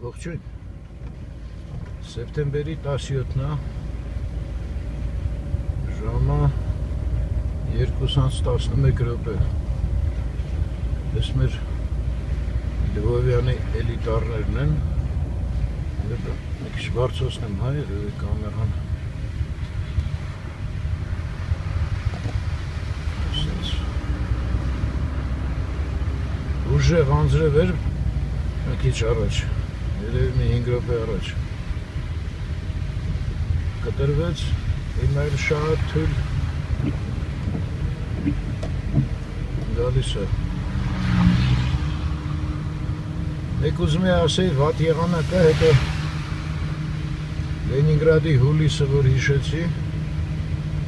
Ողջույն։ Սեպտեմբերի 17-ն է, ժամը 2:11 Ես մեր Լվովյանի էլիտարներն են, մի քիչ բարձրացնեմ հայ, երևի կամերան։ Ուժեղ անձրև էր մի քիչ առաջ, երևի մի 5 րոպե առաջ կտրվեց, հիմա էլ շատ թույլ գալիս է։ Մեկ ուզում է ասեի վատ եղանակը, հետո Լենինգրադի հուլիսը, որ հիշեցի,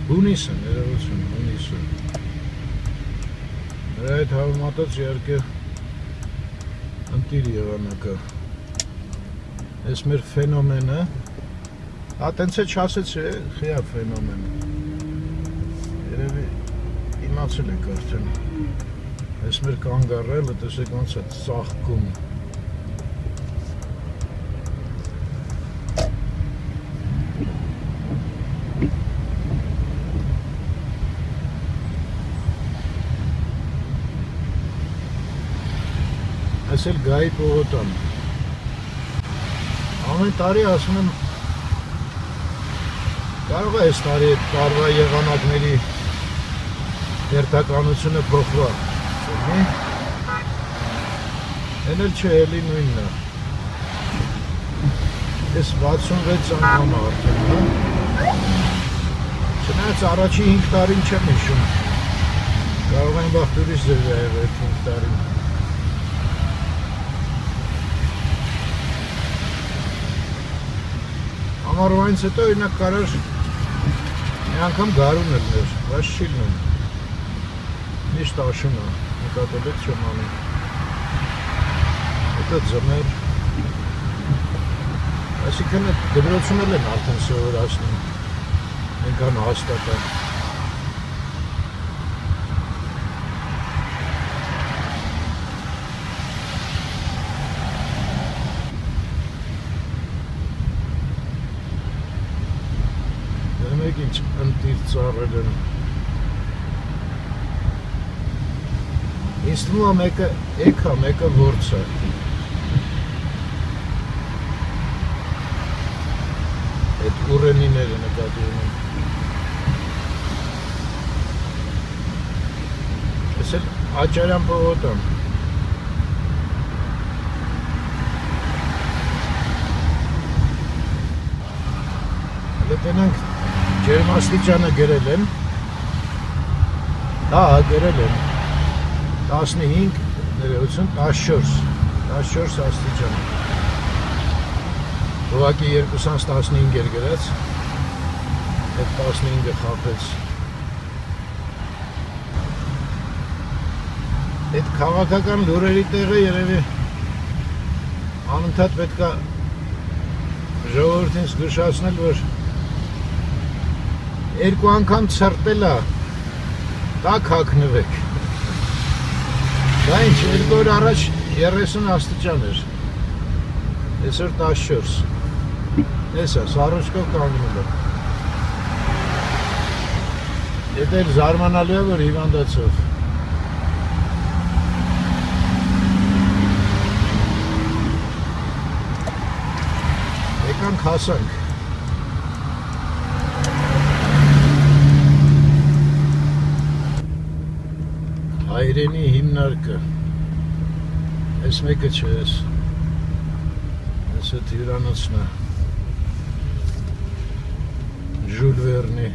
հունիսը, ներողություն, հունիսը։ Նրա հետ հավմատած իհարկե ընտիր եղանակը։ Ես մեր ֆենոմենը, տենց է չասեցի, խիա ֆենոմենը։ Երևի իմացել եք արդեն։ Ես մեր կանգառելը, տեսեք ոնց է ծաղկում։ Այս էլ Գայի պողոտան։ Ամեն տարի ասում եմ, կարող է այս տարի տարվա եղանակների հերթականությունը փոխվա, չէ՞։ Էն էլ չէ, էլի նույնն է։ Ես 66 անգամ արդեն, հա։ Չնայած առաջի 5 տարին չեմ հիշում։ Կարող են բախտ ուրիշ ձևի ա եղել 5 տարին։ Ամառվանից հետո ինակ կարար մի անգամ գարուն էլ ներ, բայց չի լինում։ Միշտ աշուն է, նկատել եք չեմ անում։ Հետո ձմեր։ Այսինքն դպրոցում էլ են արդեն սովորացնում, այնքան հաստատ է։ Ինչ ընտիր ծառեր են։ Ինձ թվում է մեկը էք է, մեկը որց է։ Այդ ուռենիները նկատի ունեմ։ Ես էլ Աճարյան պողոտան։ Հələ տենանք ջերմաստիճանը գրել եմ, դա գրել եմ 15, ներողություն, 14 աստիճան։ Ուղղակի 2:15 էր գրած, այդ 15-ը խաբեց։ Այդ քաղաքական լուրերի տեղը երևի անընդհատ պետք է ժողովրդին զգուշացնել, որ երկու անգամ ցրտելա, տակ հագնվեք։ Դա ինչ, երկու օր առաջ 30 աստիճան էր, այսօր 14։ Ես է, սառոջկով կանգնում է։ Ետ էլ զարմանալու է, որ հիվանդացով։ Եկանք հասանք։ Հայրենի հիմնարկը, ես մեկը չէ ես, ես էդ հյուրանոցն է, Ժուլ Վերնի,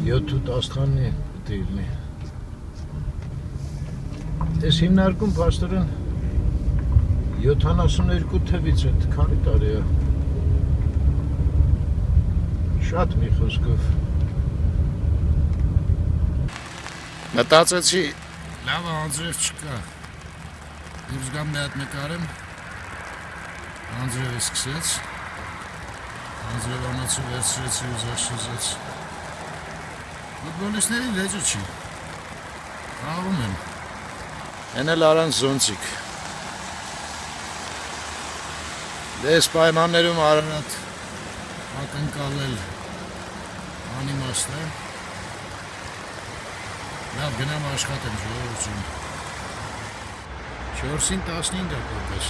7-8 աստղանի պտի իլնի։ Ես հիմնարկում պաստորեն 72 թվից էդ քանի տարի է, շատ մի խոսքով։ Մտածեցի, լավ անձրև չկա, դուրս գամ մի հատ նկարեմ, անձրևը սկսեց, անձրևանոցը վերցրեցի ու զարշուզեց։ Ֆուտբոլիստների լեջը չի, աղում են, են էլ առանց զոնցիկ, Դες պայմաններում Արարատ ակնկալել անիմաստ է։ Լավ գնամ աշխատեմ ժողովրդին։ 4-ին 15 կողպես։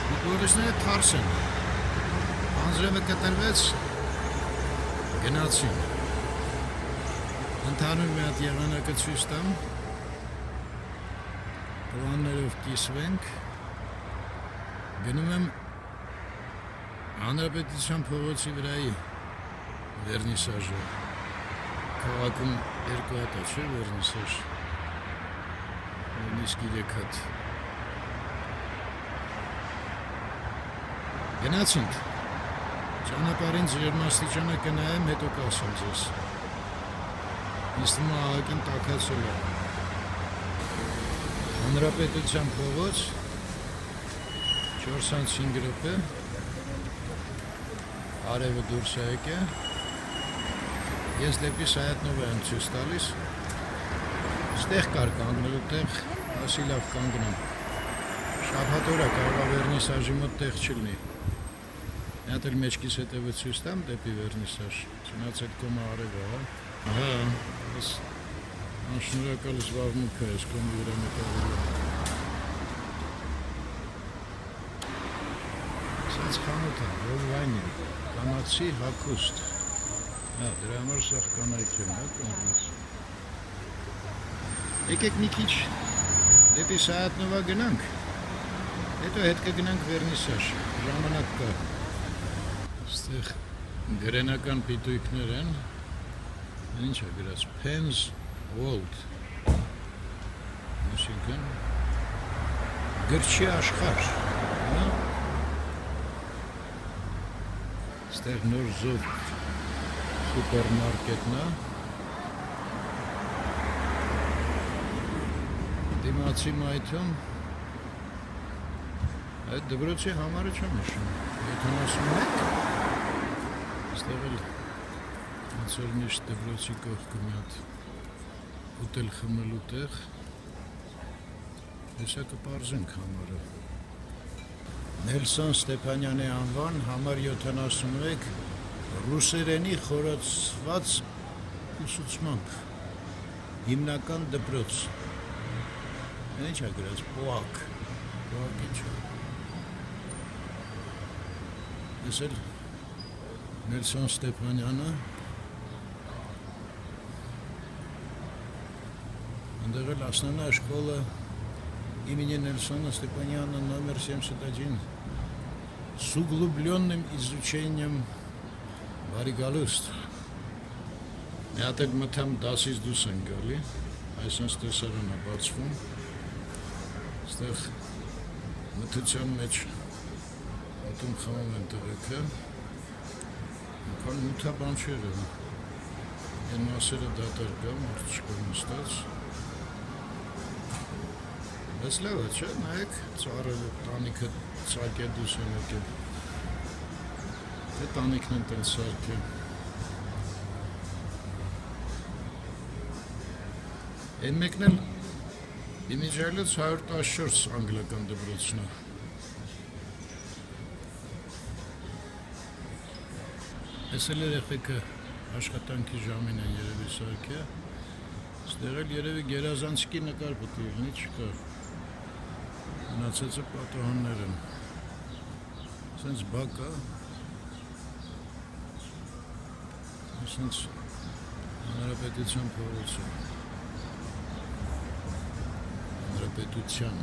Միկլորիսները թարս են։ Անձրևը կտրվեց, գնացին։ Ընդհանուր մի հատ եղանակը ցույց տամ։ Պլաններով կիսվենք։ Գնում եմ Հանրապետության փողոցի վրայի վերնիսաժը։ Քաղաքում երկու հատ է, չէ՞ վերնիսաժ։ Նույնիսկ 3 հատ։ Գնացինք։ Ճանապարհին ջերմաստիճանը կնայեմ, հետո կասեմ ձեզ։ Իսկ ահագին տաքացել է։ Հանրապետության փողոց 4-5 րոպե արևը դուրս է եկել։ Ես դեպի Սայաթնովը եմ ցույց տալիս։ Ստեղ կար կանգնելու տեղ, ասի լավ կանգնեմ։ Շաբաթ օրը կարող է վերնիսաժի մոտ տեղ չլինի։ Մի հատ էլ մեջքիս հետևը ցույց տամ դեպի վերնիսաժ։ Չնայած այդ կոմը արևը, հա։ Ահա, այս անշնորհակալ զբաղմունք է, այս կոմի վրա նկարելու։ Սենց խանութ է, որ վայն է, կանացի հագուստ։ Հա, դրա համար սաղ կանայք եմ, հա, կոնգրես։ Եկեք մի քիչ դեպի Սայաթնովա գնանք, հետո հետ կգնանք վերնիսաժ, ժամանակ կա։ Ստեղ գրենական պիտույքներ են, ինչ է գրած, Penn's World, այսինքն գրչի աշխարհ, հա։ Ստեղ նոր զով սուպերմարկետն է։ Դիմացի մայթում այդ դպրոցի համարը չեմ հիշում, 71, ստեղ էլ ոնց որ միշտ դպրոցի կողքը մի հատ ուտել խմելու տեղ, հեսա կպարզենք համարը։ Նելսոն Ստեփանյանի անվան, համար 71, ռուսերենի խորացված ուսուցմամբ, հիմնական դպրոց։ Ինչ է գրած, պոակ, պոակի չէ։ Ես էլ Նելսոն Ստեփանյանը, ընդեղ էլ основная школа имени Нельсона Степаняна номер 71 с углубленным изучением բարիգալուստ։ Մի հատ էլ մտամ դասից դուրս են գալի, այսպես տեսարան է բացվում, ստեղ մթության մեջ ատում խմում են տղեկը, քան մութաբան չէր են, են մասերը դատար կա, մարդ չկա նստած, բայց լավ է, չէ, նայեք, ծառերը տանիքը ծակ է դուս են եկել, թե տանիքն են տենց սարքել, են մեկն էլ իմիջայլից 114 անգլական դպրոցն է։ Ես էլ երեխեքը աշխատանքի ժամին են երևի սարքել, ստեղ էլ երևի գերազանցքի նկար պետք է լինի, չկա։ Մնացածը պատահաններ են։ Սենց բակ է։ Սենց Հանրապետության փողոցը։ Հանրապետության։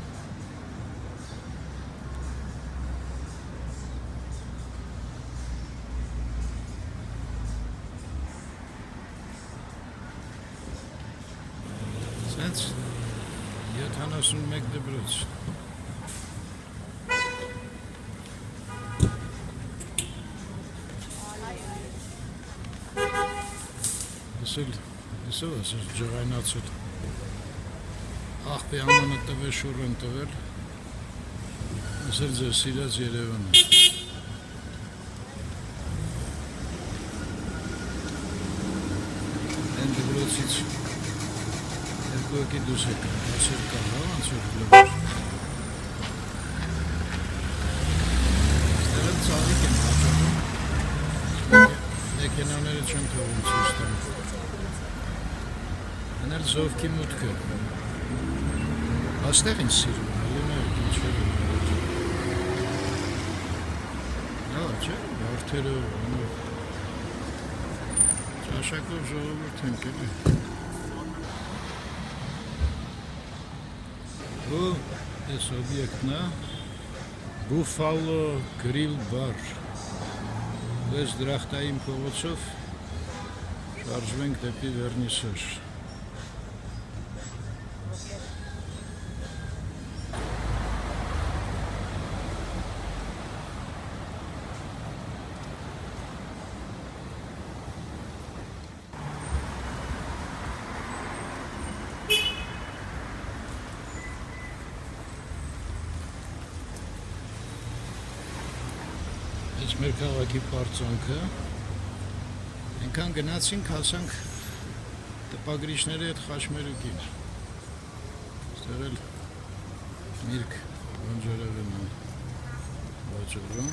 Սենց 71 դպրոց։ Ես էլ ջղայնացել, աղբի ամանը տվել, շուր են տվել, ես էլ ձեր սիրած Երևանը։ Են դպրոցից երկու եկի դուս եկան, ասել կան, հա, ոնց որ լվոր։ չեմ թողում ցույց տամ։ Անել զովքի մուտքը։ Աստեղ ինձ սիրում, ելներ, ինչ որ Հա, չէ, վարդերով, ճաշակով ժողովուրդ ենք էլի։ Ու այս օբյեկտն է Buffalo Grill Bar։ Այս դրախտային փողոցով շարժվենք դեպի Վերնիսաժ։ Այս մեր քաղաքի պարծանքը այնքան գնացինք, հասանք տպագրիչների հետ խաչմերուկին։ Ստեղ էլ միրգ բանջարեղեն է վաճառում։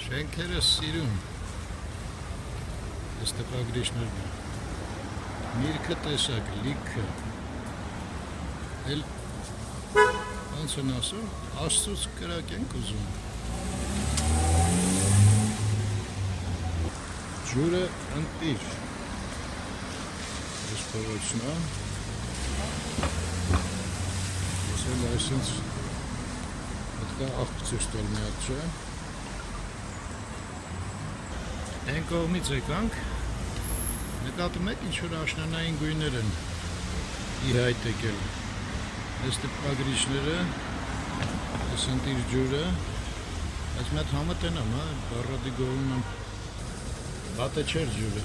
Շենքերը սիրում այս տպագրիչներն են։ Միրգը տեսակ, լիքը, էլ ոնց են ասում, Աստծուց կրակ ենք ուզում։ Ջուրը ընտիր, այս փողոցն է, ես էլ այսինց հետքա աղբցի շտոլ միատ չէ, են կողմից եկանք, նկատում եք ինչ-որ աշնանային գույներ են ի հայտ եկել։ Այս տպագրիչները, այս ընտիր ջուրը, այս մետ համը տենամ, բարրադի գողում եմ, բատը չեր ջուրը,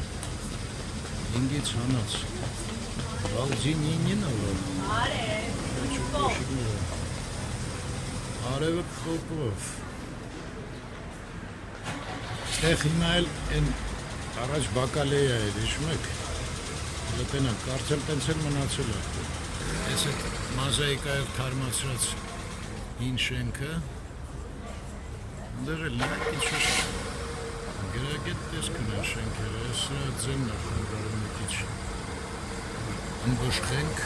5-ից հանած, բաղձի նինին է որ, արևը կխոպով, ստեղ հիմա էլ են առաջ բակալեյա էր, իշում եք, լտենակ, կարծել տենցել մնացել է, ես այդ մազայիկայով թարմացրած հին շենքը, ընդեղ էլ նայք ինչ-որ գրագետ տեսքն է շենքերը, ես ձենն է խնդարում մի քիչ, ընբշխենք,